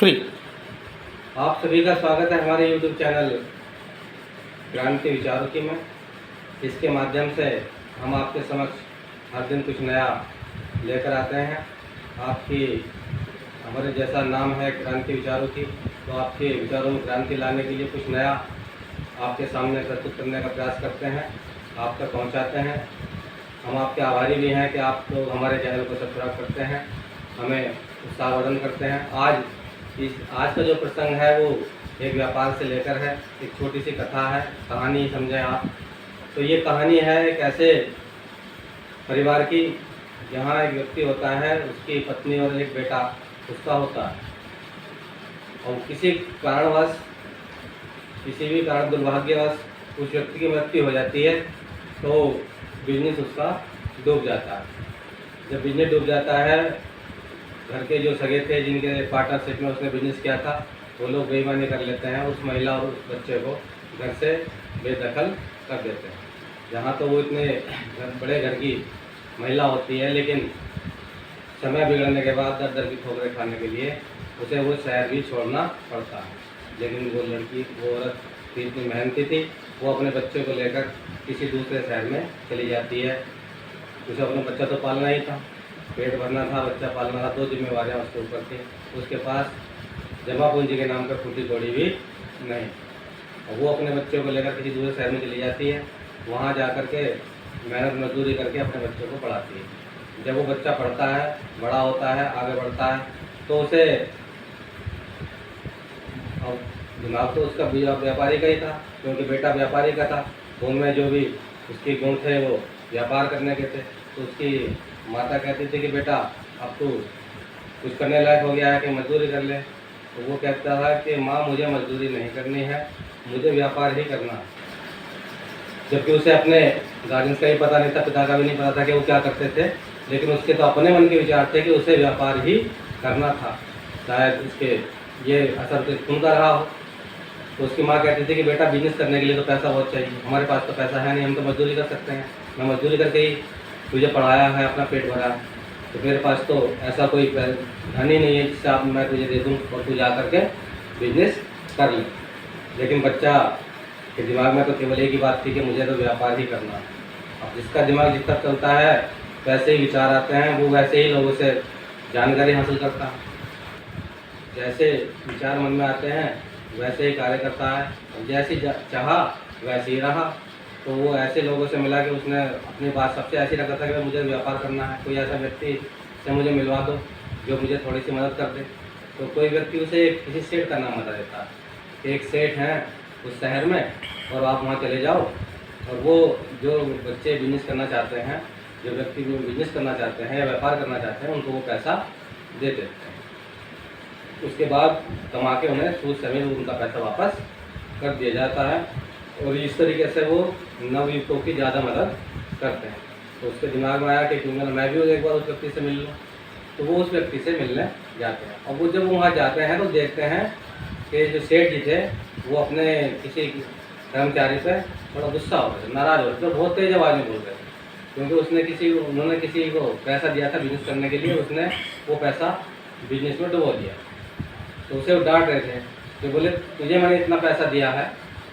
Free. आप सभी का स्वागत है हमारे YouTube चैनल क्रांति विचारों की में। इसके माध्यम से हम आपके समक्ष हर दिन कुछ नया लेकर आते हैं। आपकी हमारे जैसा नाम है क्रांति विचारों की, तो आपके विचारों में क्रांति लाने के लिए कुछ नया आपके सामने प्रस्तुत करने का प्रयास करते हैं, आप तक पहुंचाते हैं। हम आपके आभारी भी हैं कि आप लोग हमारे चैनल को सब्सक्राइब करते हैं, हमें उत्साहवर्धन करते हैं। आज का जो प्रसंग है वो एक व्यापार से लेकर है। एक छोटी सी कथा है, कहानी समझें आप। तो ये कहानी है एक ऐसे परिवार की जहाँ एक व्यक्ति होता है, उसकी पत्नी और एक बेटा उसका होता है, और किसी कारणवश, किसी भी कारण दुर्भाग्यवश उस व्यक्ति की मृत्यु हो जाती है, तो बिजनेस उसका डूब जाता है। जब बिजनेस डूब जाता है, घर के जो सगे थे जिनके पार्टनरशिप में उसने बिजनेस किया था, वो लोग बेईमानी कर लेते हैं, उस महिला और उस बच्चे को घर से बेदखल कर देते हैं। जहाँ तो वो इतने बड़े घर की महिला होती है, लेकिन समय बिगड़ने के बाद दर दर की ठोकरें खाने के लिए उसे वो शहर भी छोड़ना पड़ता है। लेकिन वो लड़की, वो औरत इतनी मेहनती थी, वो अपने बच्चे को लेकर किसी दूसरे शहर में चली जाती है। उसे अपना बच्चा तो पालना ही था, पेट भरना था, बच्चा पालना था, दो जिम्मेवारियाँ उसके ऊपर थी। उसके पास जमा पूंजी के नाम पर फूटी तोड़ी भी नहीं, और वो अपने बच्चे को लेकर किसी दूसरे शहर में चली जाती है। वहाँ जा कर के मेहनत मजदूरी करके अपने बच्चे को पढ़ाती है। जब वो बच्चा पढ़ता है, बड़ा होता है, आगे बढ़ता है, तो उसे, और दिमाग तो उसका व्यापारी का ही था, क्योंकि बेटा व्यापारी का था। उनमें जो भी उसके गुण थे वो व्यापार करने के थे। तो उसकी माता कहती थी कि बेटा अब तू कुछ करने लायक हो गया है कि मजदूरी कर ले। तो वो कहता था कि माँ मुझे मजदूरी नहीं करनी है, मुझे व्यापार ही करना है। जबकि उसे अपने गार्जियंस का ही पता नहीं था, पिता का भी नहीं पता था कि वो क्या करते थे, लेकिन उसके तो अपने मन के विचार थे कि उसे व्यापार ही करना था। शायद उसके ये असर तो सुनता रहा हो। तो उसकी माँ कहती थी कि बेटा बिजनेस करने के लिए तो पैसा बहुत चाहिए, हमारे पास तो पैसा है नहीं, हम तो मजदूरी कर सकते हैं। मैं मजदूरी करके ही तुझे पढ़ाया है, अपना पेट भरा है, तो मेरे पास तो ऐसा कोई धन ही नहीं है जिससे आप मैं तुझे दे दूँ और तू जा करके बिजनेस कर ले। लेकिन बच्चा के दिमाग में तो केवल एक ही बात थी कि मुझे तो व्यापार ही करना है। अब जिसका दिमाग जिस तरफ चलता है वैसे ही विचार आते हैं, वो वैसे ही लोगों से जानकारी हासिल करता है। जैसे विचार मन में आते हैं वैसे ही कार्य करता है, और जैसी चाहा वैसे ही रहा। तो वो ऐसे लोगों से मिला कि उसने अपनी बात सबसे ऐसी रखा था कि मुझे व्यापार करना है, कोई ऐसा व्यक्ति से मुझे मिलवा दो जो मुझे थोड़ी सी मदद कर दे। तो कोई व्यक्ति उसे किसी सेठ का नाम बता देता है, एक सेठ हैं उस शहर में, और आप वहाँ चले जाओ, और वो जो बच्चे बिजनेस करना चाहते हैं, जो व्यक्ति बिजनेस करना चाहते हैं या व्यापार करना चाहते हैं, उनको वो पैसा दे देते हैं। उसके बाद कमा के उन्हें सूद समेत उनका पैसा वापस कर दिया जाता है, और इस तरीके से वो नवयुवकों की ज़्यादा मदद करते हैं। तो उसके दिमाग में आया कि क्यों ना मैं भी एक बार उस व्यक्ति से मिल लूँ। तो वो उस व्यक्ति से मिलने जाते हैं, और वो जब वहाँ जाते हैं तो देखते हैं कि जो सेठ जी थे वो अपने किसी कर्मचारी पे थोड़ा गुस्सा हो रहे थे, नाराज़ हो रहे थे, तो बहुत तेज़ आवाज़ में बोल रहे थे, क्योंकि उन्होंने किसी को पैसा दिया था बिजनेस करने के लिए, उसने वो पैसा बिजनेस में डुबो दिया। तो उसे वो डांट रहे थे कि बोले तुझे मैंने इतना पैसा दिया है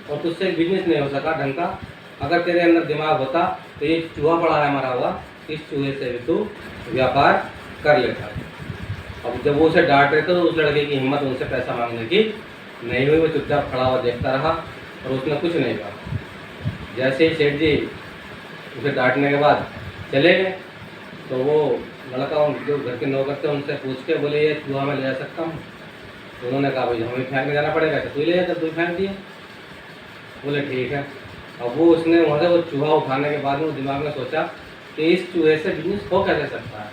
और तुझसे बिजनेस नहीं हो सका ढंग का, अगर तेरे अंदर दिमाग होता तो ये चूहा पड़ा है मरा हुआ, इस चूहे से भी तू व्यापार कर लेता। अब जब वो उसे डांट रहे थे तो उस लड़के की हिम्मत उनसे पैसा मांगने की नहीं हुई। वो चुपचाप खड़ा हुआ देखता रहा और उसने कुछ नहीं कहा। जैसे ही सेठ जी उसे डांटने के बाद चले गए, तो वो लड़का जो घर के नौकर थे उनसे पूछ के बोले ये चूहा मैं ले जा सकता हूँ? तो उन्होंने कहा भाई हमें फेंकने जाना पड़ेगा, तो तू ले जा, तब तू फेंक दिए। बोले ठीक है। अब वो उसने वहाँ से वो चूहा उठाने के बाद में दिमाग में सोचा कि इस चूहे से बिजनेस हो कैसे सकता है,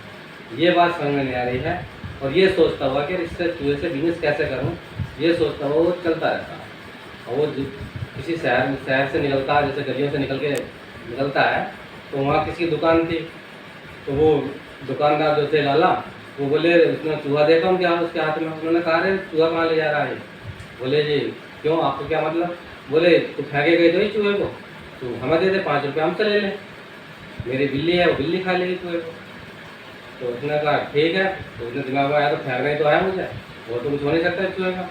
ये बात समझ में नहीं आ रही है। और ये सोचता हुआ कि इससे चूहे से बिजनेस कैसे करूँ, ये सोचता हुआ वो चलता रहता है। और वो किसी शहर से निकलता है, जैसे गलियों से निकलता है, तो वहाँ किसी दुकान थी। तो वो दुकानदार जो थे लाला, वो बोले, उसने चूहा देखा उसके हाथ में। उन्होंने कहा अरे चूहा कहाँ ले जा रहा है? बोले जी क्यों, आपको क्या मतलब? बोले तू फेंके गए तो ही चूहे को, तू हमें दे दे, 5 रुपये हमसे ले लें, मेरी बिल्ली है वो बिल्ली खा लेगी चूहे को। तो उसने कहा ठीक है। तो उसने दिमाग में आया तो फेंकना ही तो है मुझे, वो तो कुछ हो नहीं सकता चूहे का।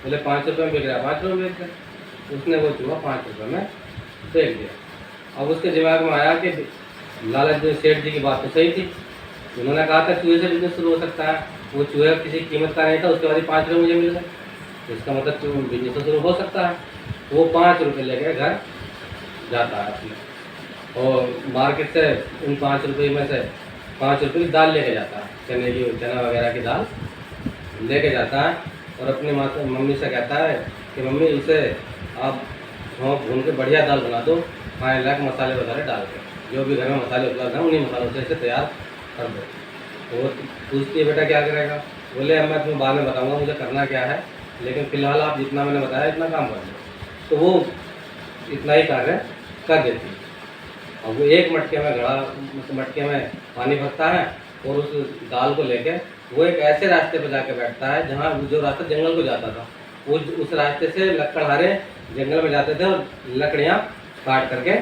बोले 5 रुपये में बिक रहा है, 5 रुपये में बेच रहे। उसने वो चूहा 5 रुपये में फेंक दिया। अब उसके दिमाग में आया कि लालच जी सेठ जी की बात तो सही थी, उन्होंने कहा था चूहे से बिजनेस शुरू हो सकता है। वो चूहे किसी कीमत का नहीं था, उसके बाद ही 5 रुपये मुझे मिल गए, तो इसका मतलब बिजनेस तो शुरू हो सकता है। वो 5 रुपये लेके घर जाता है अपने, और मार्केट से उन 5 रुपये में से 5 रुपये की दाल लेके जाता है, चना वगैरह की दाल लेके जाता है, और अपनी मम्मी से कहता है कि मम्मी इसे आप भून के बढ़िया दाल बना दो, 5 लाख मसाले वसाले डाल के, जो भी घर में मसाले उपलब्ध हैं उन्हीं मसालों से इसे तैयार कर दो। तो वो पूछती है बेटा क्या करेगा? बोले अब मैं तुम्हें बाद में बताऊंगा मुझे करना क्या है, लेकिन फ़िलहाल आप जितना मैंने बताया इतना काम कर लो। तो वो इतना ही कार्य कर देती है। और वो एक मटके में मटके में पानी भरता है, और उस दाल को लेके वो एक ऐसे रास्ते पर जाके बैठता है जहाँ जो रास्ता जंगल को जाता था, वो उस रास्ते से लकड़हारे जंगल में जाते थे और लकड़ियाँ काट करके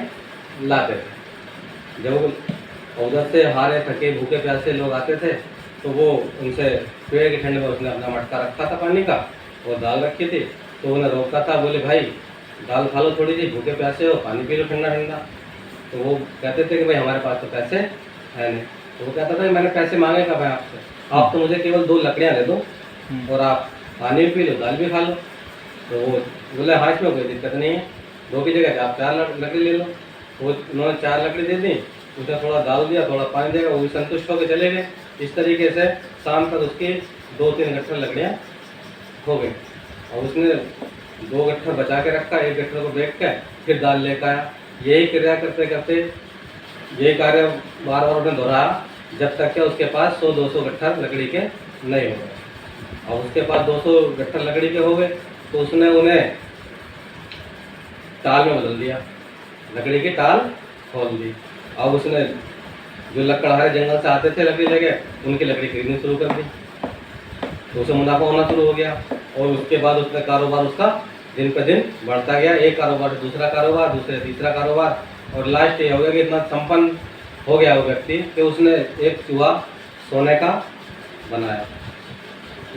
लाते थे। जब उधर से हारे थके भूखे प्यासे लोग आते थे तो वो उनसे पेड़ की ठंड में उसने अपना मटका रखा था पानी का, और दाल रखी थी, तो उन्हें रोका था, बोले भाई दाल खा लो थोड़ी सी, भूखे प्यासे हो, पानी पी लो ठंडा ठंडा। तो वो कहते थे कि भाई हमारे पास तो पैसे है नहीं। तो वो कहता था मैंने पैसे मांगे कब है आपसे, आप तो मुझे केवल 2 लकड़ियाँ दे दो और आप पानी भी पी लो दाल भी खा लो। तो वो बोले हाँ इसमें कोई दिक्कत नहीं है, 2 की जगह आप 4 लकड़ी ले लो। वो उन्होंने 4 लकड़ी दे दी, उसने थोड़ा दाल दिया, थोड़ा पानी देगा, वो भी संतुष्ट होकर चले गए। इस तरीके से शाम तक उसकी 2-3 गट्ठर लकड़ियाँ हो गई, और उसने 2 गट्ठर बचा के रखा, 1 गट्ठर को बेच के फिर दाल लेकर आया। यही क्रिया करते करते यही कार्य बार बार उन्हें दोहराया, जब तक कि उसके पास 100-200 गट्ठर लकड़ी के नहीं हो गए। और उसके पास 200 गट्ठर लकड़ी के हो गए तो उसने उन्हें टाल में बदल दिया, लकड़ी की टाल खोल दी। अब उसने जो लकड़हारे जंगल से आते थे लकड़ी लेके, उनकी लकड़ी खरीदनी शुरू कर दी, तो उसे मुनाफा होना शुरू हो गया। और उसके बाद उसने कारोबार उसका दिन पर दिन बढ़ता गया, एक कारोबार से दूसरा कारोबार, दूसरे तीसरा कारोबार, और लास्ट ये हो गया कि इतना संपन्न हो गया वो व्यक्ति कि उसने एक चूहा सोने का बनाया,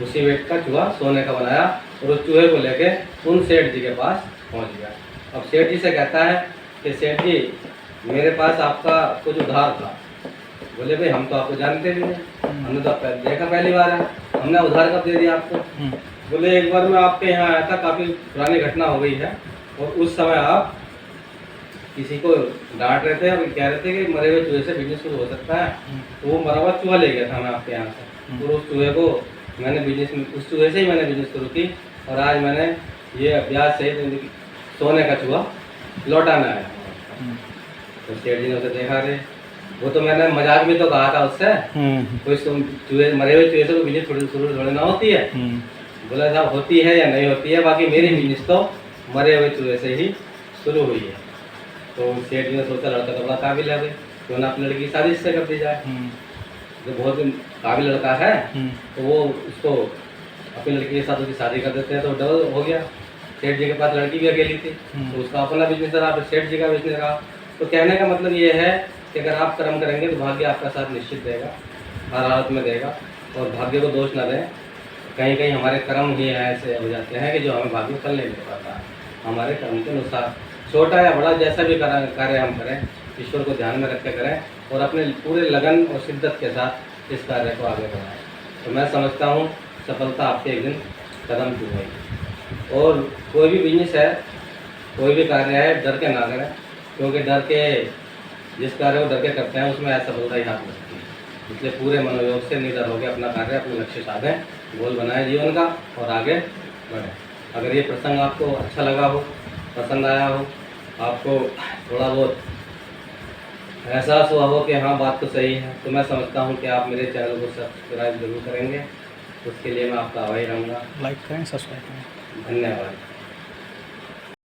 उसी वेट का चूहा सोने का बनाया, और उस चूहे को लेके उन सेठ जी के पास पहुंच गया। अब सेठ जी से कहता है कि सेठ जी मेरे पास आपका कुछ उधार था। बोले भाई हम तो आपको जानते भी नहीं, हमने तो देखा पहली बार है, हमने उधार कब दे दिया आपको? बोले एक बार मैं आपके यहाँ आया था, काफ़ी पुरानी घटना हो गई है, और उस समय आप किसी को डांट रहे थे और कह रहे थे कि मरे हुए चूहे से बिजनेस शुरू हो सकता है, तो वो मरा हुआ चूहा ले गया था मैं आपके यहाँ से, और उस चूहे को मैंने उस चूहे से ही मैंने बिजनेस शुरू की, और आज मैंने ये ब्याज सहित सोने का चूहा लौटाना है। तो सेठ जी ने उसे देखा रहे, वो तो मैंने मजाक में तो कहा था उससे, कोई चूहे मरे हुए चूहे से कोई बिजनेस शुरू थोड़ी ना होती है। बोला साहब होती है या नहीं होती है, बाकी मेरी बिजनेस तो मरे हुए चूहे से ही शुरू हुई है। तो सेठ जी ने सोचा लड़का तो बड़ा काबिल है भाई, क्यों ना अपनी लड़की की शादी इससे कर दी जाए, जो बहुत काबिल लड़का है तो वो उसको अपनी लड़की के साथ उसकी शादी कर देते हैं, तो डबल हो गया। सेठ जी के पास लड़की भी अकेली थी, तो उसका अपना बिजनेस रहा, फिर सेठ जी का बिजनेस रहा। तो कहने का मतलब ये है कि अगर आप कर्म करेंगे तो भाग्य आपका साथ निश्चित देगा, हर हालत में देगा, और भाग्य को दोष न दें। कहीं कहीं हमारे कर्म ही ऐसे हो जाते हैं कि जो हमें भाग्य फल नहीं दे पाता। हमारे कर्म के अनुसार छोटा या बड़ा जैसा भी कार्य हम करें, ईश्वर को ध्यान में रख के करें, और अपने पूरे लगन और शिद्दत के साथ इस कार्य को आगे बढ़ाएं। तो मैं समझता हूँ सफलता आपके एक दिन कदम चूमेगी। और कोई भी बिजनेस है, कोई भी कार्य है, डर के ना करें, क्योंकि डर के जिस कार्य को डर के करते हैं उसमें असफलता ही हाथ लगती है। इसलिए पूरे मनोयोग से निडर होकर अपना कार्य, अपने लक्ष्य साधें, गोल बनाएं जीवन का और आगे बढ़ें। अगर ये प्रसंग आपको अच्छा लगा हो, पसंद आया हो, आपको थोड़ा बहुत एहसास हुआ हो कि हाँ बात तो सही है, तो मैं समझता हूँ कि आप मेरे चैनल को सब्सक्राइब जरूर करेंगे। उसके लिए मैं आपका आभारी रहूँगा। लाइक करें, सब्सक्राइब करें। धन्यवाद।